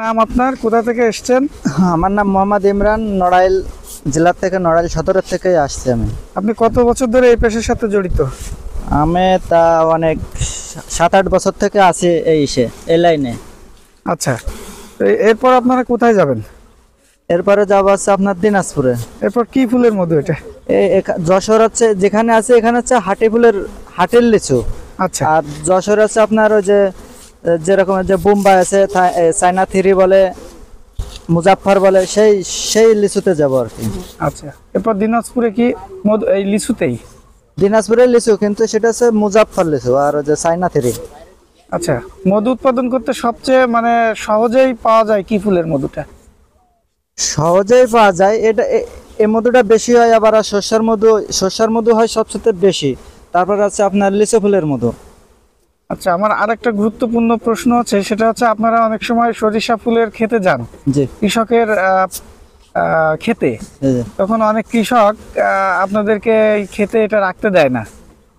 নাম আপনার, কোথা থেকে এসেছেন? আমার নাম মোহাম্মদ ইমরান, নড়াইল জেলা থেকে, নড়াইল সদরের থেকে আসছি আমি। আপনি কত বছর ধরে এই পেশার সাথে জড়িত? আমি তা অনেক 7-8 বছর থেকে আছি এই লাইনে। আচ্ছা, এরপর আপনারা কোথায় যাবেন? এরপরে যাবো হচ্ছে আপনার দিনাজপুরে। এরপর কি ফুলের মধু এটা? যশোর হচ্ছে যেখানে আছে, এখানে হচ্ছে হাটের লিচু। আচ্ছা, আর যশোর আছে আপনার ওই যে যেরকম যে বোম্বাই আছে, চায়না থ্রি বলে, মুজাফফর বলে, সেই লিচুতে যাবো আর কি। আচ্ছা, এরপর দিনাজপুরে কি মধু এই লিচুতেই? দিনাজপুরের লিচু, কিন্তু সেটা হচ্ছে মুজাফফর লিচু আর ওই যে চায়না থ্রি। আচ্ছা, মধু উৎপাদন করতে সবচেয়ে সহজেই পাওয়া যায় কি ফুলের মধুটা? সহজেই পাওয়া যায় এটা, এই মধুটা বেশি হয়। আবার শস্যের মধু হয় সবচেয়ে বেশি। তারপর আছে আপনার লিচু ফুলের মধু। আচ্ছা, আমার আরেকটা গুরুত্বপূর্ণ প্রশ্ন আছে, সেটা হচ্ছে আপনারা অনেক সময় সরিষা ফুলের খেতে যান, জি, কৃষকের খেতে, তখন অনেক কৃষক আপনাদেরকে এই খেতে এটা রাখতে দেয় না।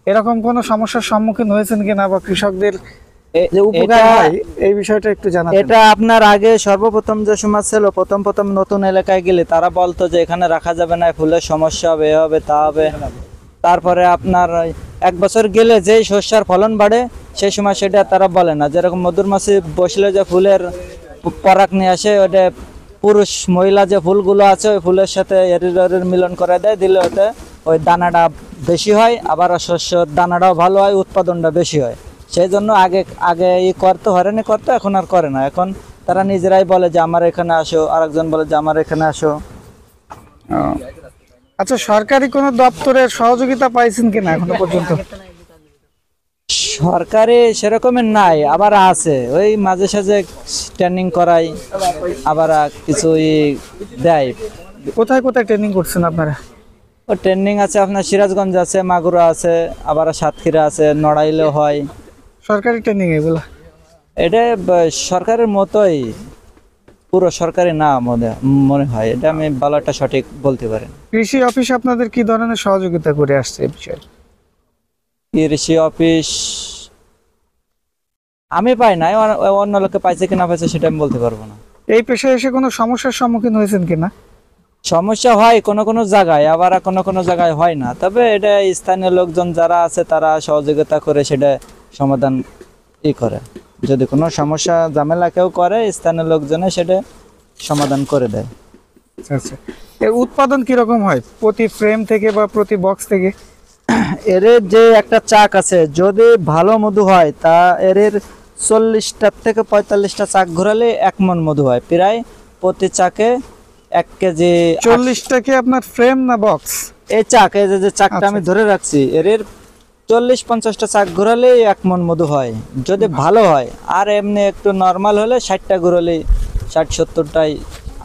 এরকম কোনো সমস্যার সম্মুখীন হয়েছেন কিনা, বা কৃষকদের যে উপকার হয় এই বিষয়টা একটু জানাবেন। এটা আপনার আগে সর্বপ্রথম যে সময় ছিল, প্রথম নতুন এলাকায় গেলে তারা বলতো যে এখানে রাখা যাবে না, ফুলের সমস্যা হবে, এ হবে তা হবে। তারপরে আপনার 1 বছর গেলে যেই শস্যের ফলন বাড়ে, সেই সময় সেটা তারা বলে না। যেরকম মধুর মাছি বসলে যে ফুলের পরাগ নিয়ে আসে, ওটা পুরুষ মহিলা যে ফুলগুলো আছে ওই ফুলের সাথে এর মিলন করে দেয়, দিলে ওতে ওই দানাটা বেশি হয়, আবার শস্যর দানাটাও ভালো হয়, উৎপাদনটা বেশি হয়। সেই জন্য আগে করতো, হয়রানি করতো, এখন আর করে না। এখন তারা নিজেরাই বলে যে আমার এখানে আসো, আরেকজন বলে যে আমার এখানে আসো। আচ্ছা, সরকারি কোনো দপ্তরের সহযোগিতা পাইছেন কিনা এখনো পর্যন্ত? সরকারি সেরকমের নাই, আবার আছে ওই মাঝে সাঝে ট্রেনিং করাই, আবার কিছু দেয়। কোথায় কোথায় ট্রেনিং করছেন আপনারা? ও ট্রেনিং আছে আপনার সিরাজগঞ্জ আছে, মাগুরা আছে, আবার সাতক্ষীরা আছে, নড়াইলেও হয়। সরকারি ট্রেনিং এগুলো? এটা সরকারের মতোই, পুরো সরকারি না মনে হয়। এটা আমি বলাটা সঠিক বলতে পারি। কৃষি অফিস আপনাদের কি ধরনের সহযোগিতা করে আসছে এই বিষয়ে? কৃষি অফিস আমি পাই নাই, অন্য লোকে পাইছে কিনা পাইছে সেটা আমি বলতে পারবো না। এই পেশায় এসে কোনো সমস্যার সম্মুখীন হয়েছেন কিনা? সমস্যা হয় কোনো জায়গায়, আবার কোনো জায়গায় হয় না। তবে এটা স্থানীয় লোকজন যারা আছে তারা সহযোগিতা করে সেটা সমাধান করে। যদি কোনো সমস্যা ঝামেলা কেউ করে, স্থানীয় লোকজনে সেটা সমাধান করে দেয়। আচ্ছা আচ্ছা, এর উৎপাদন কিরকম হয় প্রতি ফ্রেম থেকে বা প্রতি বক্স থেকে? এর যে একটা চাক আছে, যদি ভালো মধু হয় তা এর 40টা থেকে 45টা চাক ঘোরালে 1 মণ মধু হয়। প্রায় প্রতি চাকে 1 কেজি। 40টা কি আপনার ফ্রেম না বক্স? এই চাক, এই যে চাকটা আমি ধরে রাখছি, এর 40-50টা চাক ঘোরালে 1 মণ মধু হয়, যদি ভালো হয়। আর এমনি একটু নর্মাল হলে 60টা ঘোরালে 60-70টাই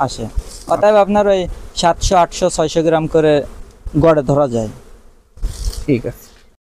আসে। অতএব আপনার ওই 700, 800, 600 গ্রাম করে গড়ে ধরা যায়। ঠিক আছে।